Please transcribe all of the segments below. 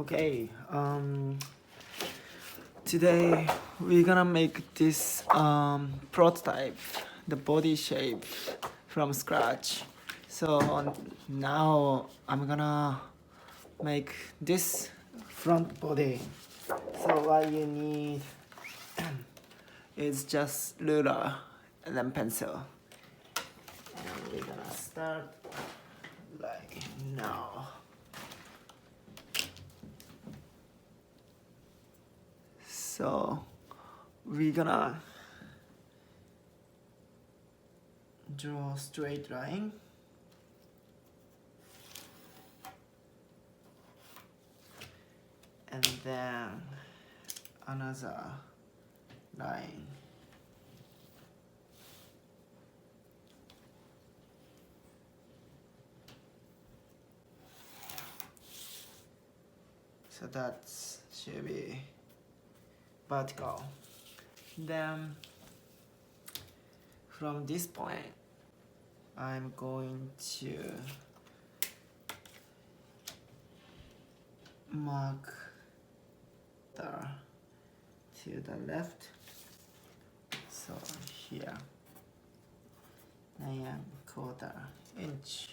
Okay, today we're gonna make this prototype, the body shape from scratch. So now I'm gonna make this front body. So what you need is just ruler and then pencil. And we're gonna start like now. So we're gonna draw straight line. And then another line. So that should be vertical. Then from this point, I'm going to mark to the left. So here, 9¼ inch.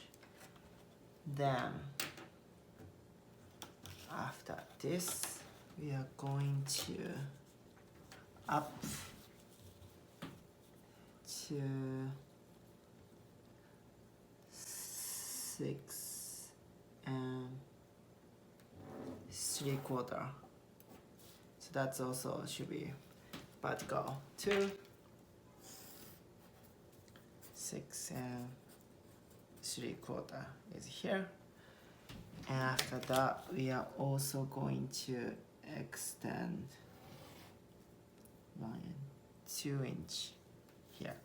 Then after this, we are going to up to 6¾ So that's also should be vertical too. 6¾ is here. And after that, we are also going to extend 2 inch here.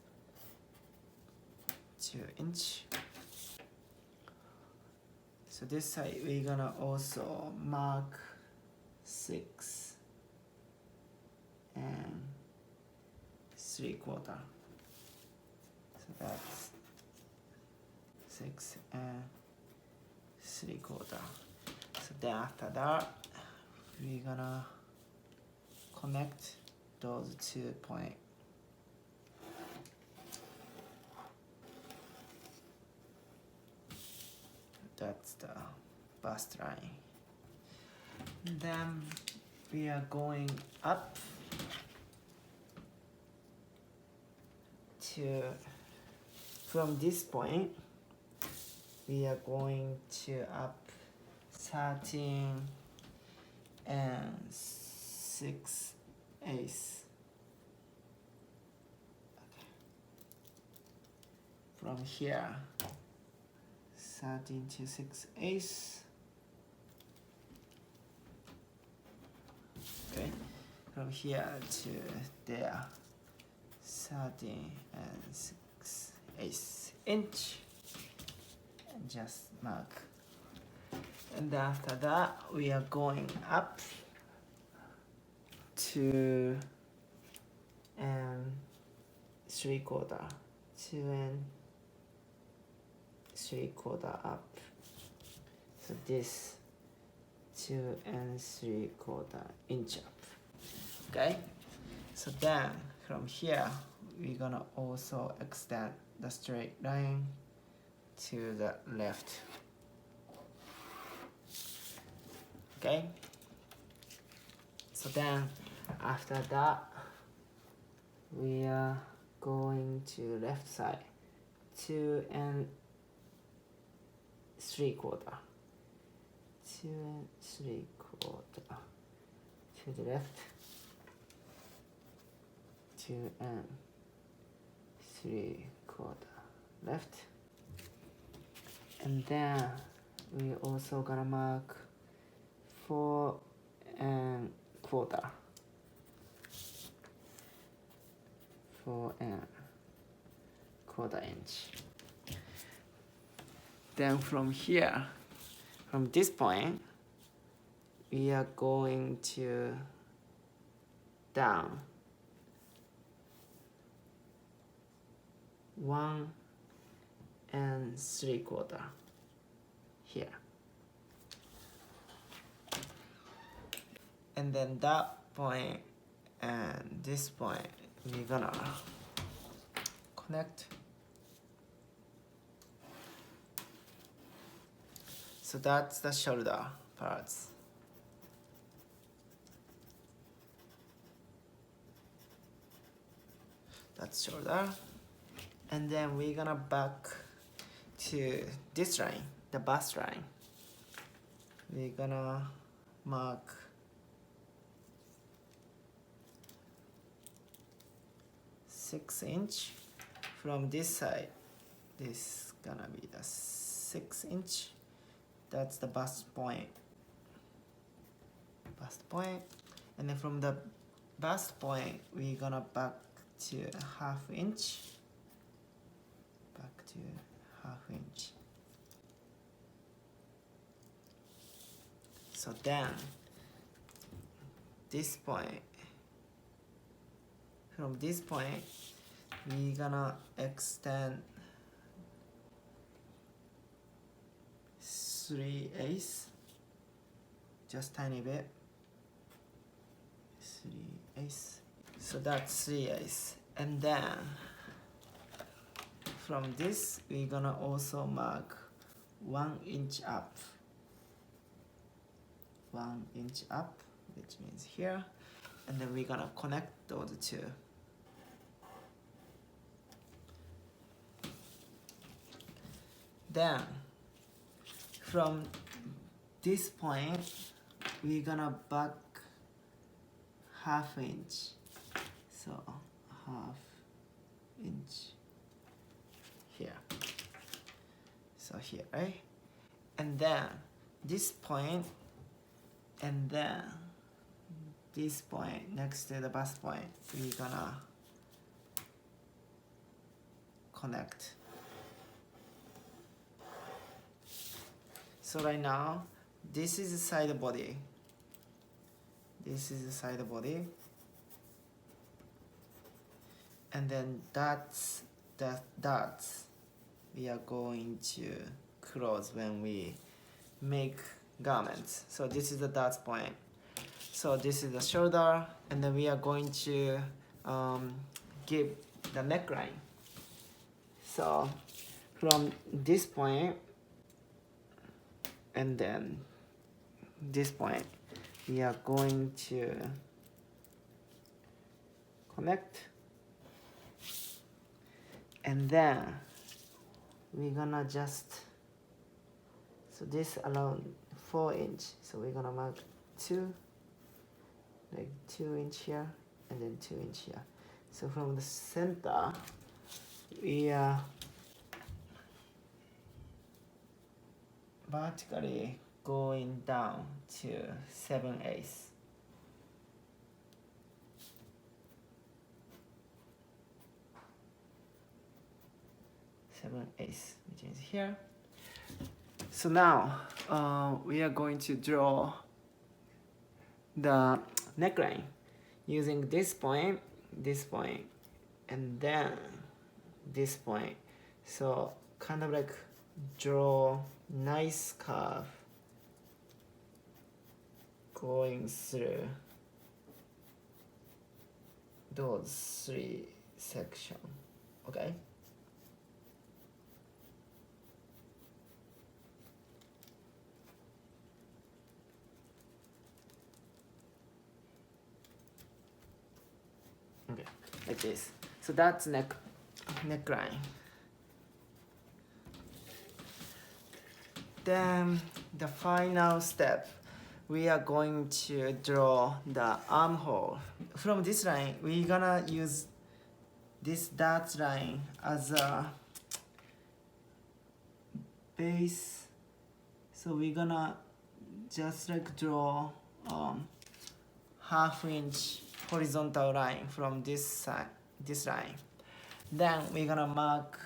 2 inch. So this side we're gonna also mark 6 and 3/4. So that's 6 and 3/4. So then after that, we're gonna connect those 2 points. That's the bust line. Then we are going up to, from this point, we are going to up 13 and 6/8. From here, 13 to 6/8. Okay, from here to there, 13 and 6/8 inch. And just mark. And after that, we are going up to 3/4, 2 and 3/4 up. So this 2 and 3/4 inch up. Okay. So then from here, we're gonna also extend the straight line to the left. Okay. So then after that, we are going to left side, 2 and 3/4. 2 and 3/4 to the left. 2 and 3/4 left. And then we also gonna mark 4 and 1/4. 4 and 1/4 inch. Then from here, from this point, we are going to down 1 and 3/4 here. and then that point and this point we're gonna connect. So that's the shoulder parts. That's shoulder. And then we're gonna back to this line, the bust line. We're gonna mark 6 inch from this side. This is gonna be the 6 inch. That's the bust point. Bust point. And then from the bust point, we're gonna back to 1/2 inch. Back to 1/2 inch. So then, this point, from this point, we're gonna extend 3/8, just tiny bit. 3/8. So that's 3/8. And then from this, we're gonna also mark 1 inch up. 1 inch up, which means here. And then we're gonna connect those two. Then from this point, we're gonna back 1/2 inch. So 1/2 inch here. So here, right? And then this point, and then this point next to the bust point, we're gonna connect. So right now, this is the side body. This is the side body. And then that's the dots we are going to close when we make garments. So this is the dots point. So this is the shoulder, and then we are going to give the neckline. So from this point and then this point, we are going to connect, and then we're gonna just, so this around 4 inch, so we're gonna mark 2, like 2 inch here and then 2 inch here. So from the center, we are vertically going down to 7/8. Which is here. So now we are going to draw the neckline using this point, and then this point. So kind of like draw nice curve going through those 3 sections, okay? Okay, like this. So that's neckline. Then the final step, we are going to draw the armhole. From this line, we're gonna use this dot line as a base. So we're gonna just like draw 1/2 inch horizontal line from this side, this line. Then we're gonna mark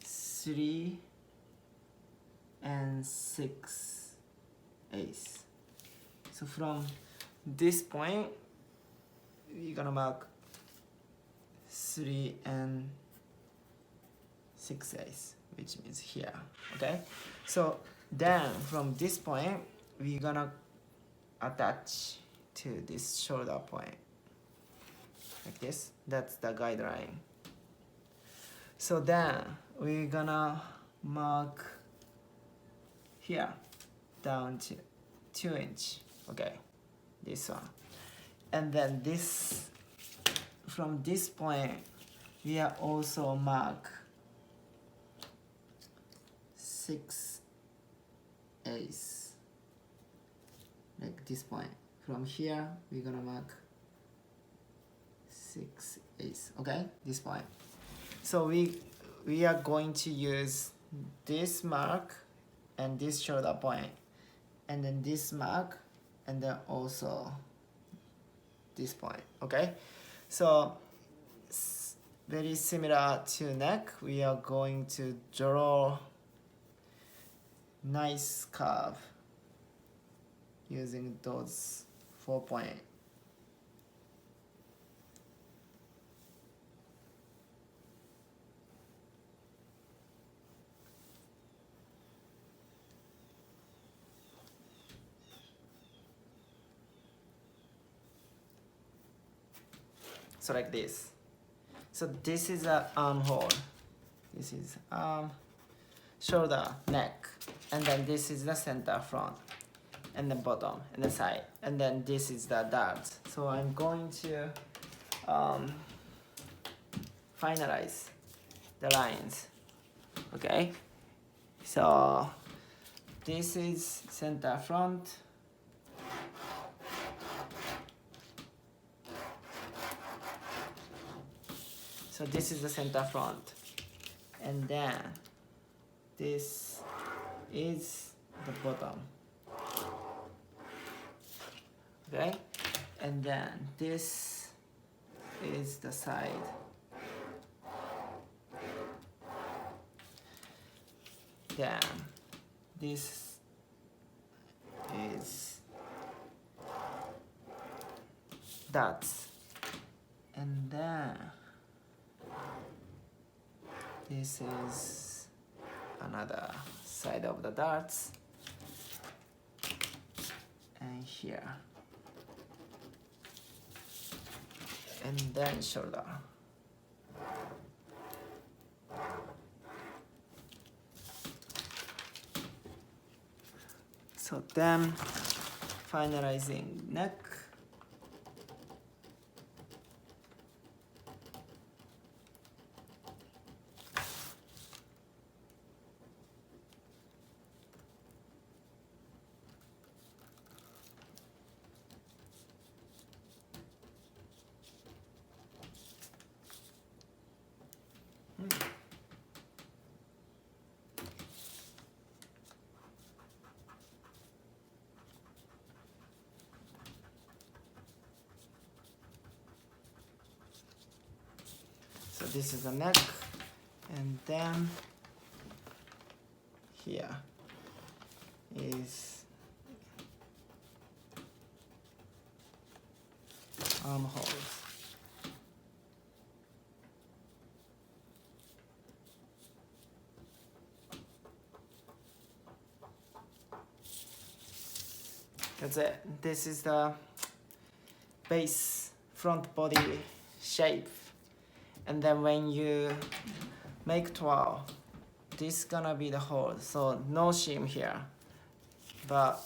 3 and 6/8. So from this point, we're gonna mark 3 and 6/8, which means here, okay? So then from this point, we're gonna attach to this shoulder point like this. That's the guideline. So then we're gonna mark here down to 2 inch. Okay, this one. And then this, from this point, we are also mark 6/8. Like this point. From here, we're gonna mark 6/8. Okay, this point. So we are going to use this mark and this shoulder point, and then this mark, and then also this point. Okay, so very similar to neck, we are going to draw nice curve using those 4 points. So like this. So this is an armhole. This is arm, shoulder, neck, and then this is the center front, and the bottom, and the side, and then this is the dart. So I'm going to finalize the lines. Okay. So this is center front. So this is the center front, and then this is the bottom. Okay, and then this is the side. Then this is dots, and then this is another side of the darts, and here, and then shoulder. So then finalizing neck. So this is the neck, and then here is armholes. That's it. This is the base front body shape. And then when you make twirl, this is gonna be the hole. So no seam here, but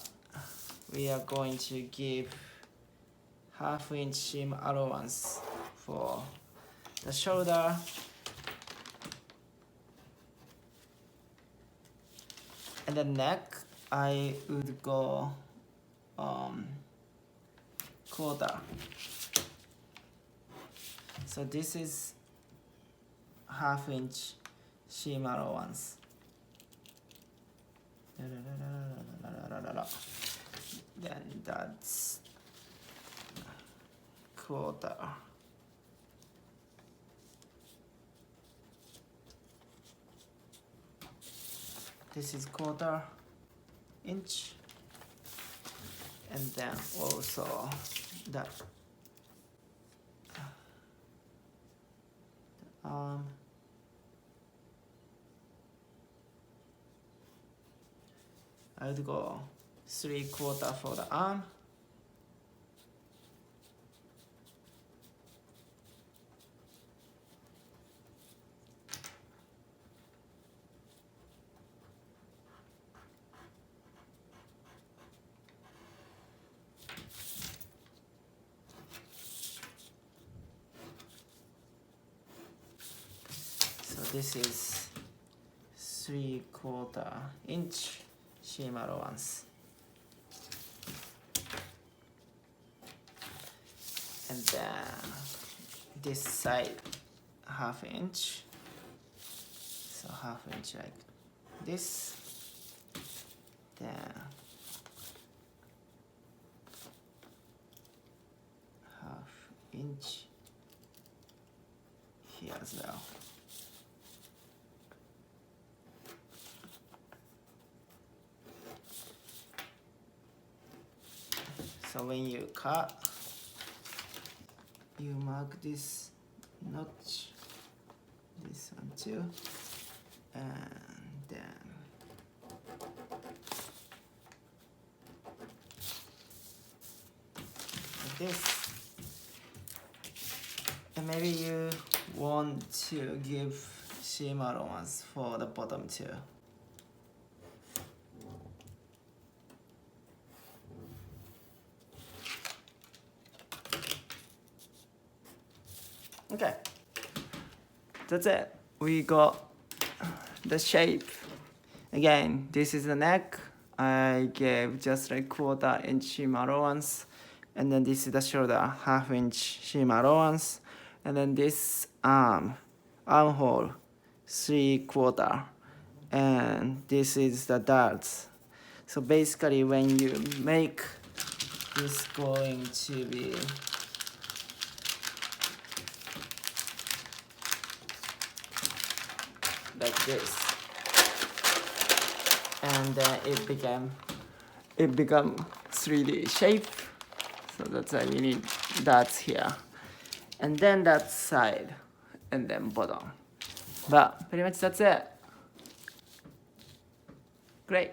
we are going to give 1/2 inch seam allowance for the shoulder. And the neck, I would go quarter. So this is 1/2 inch seam allowance. Then that's quarter. This is 1/4 inch, and then also the arm. I would go 3/4 for the arm, this is 3/4 inch seam allowance. And then this side 1/2 inch. So 1/2 inch like this. Then 1/2 inch here as well. So when you cut, you mark this notch, this one too, and then like this. And maybe you want to give seam allowance for the bottom too. Okay, that's it. We got the shape. Again, this is the neck. I gave just like 1/4 inch seam allowance. And then this is the shoulder, 1/2 inch seam allowance. And then this armhole, 3/4. And this is the darts. So basically when you make this going to be like this, and then it become 3D shape. So that's why we need dots here, and then that side, and then bottom. But pretty much that's it. Great.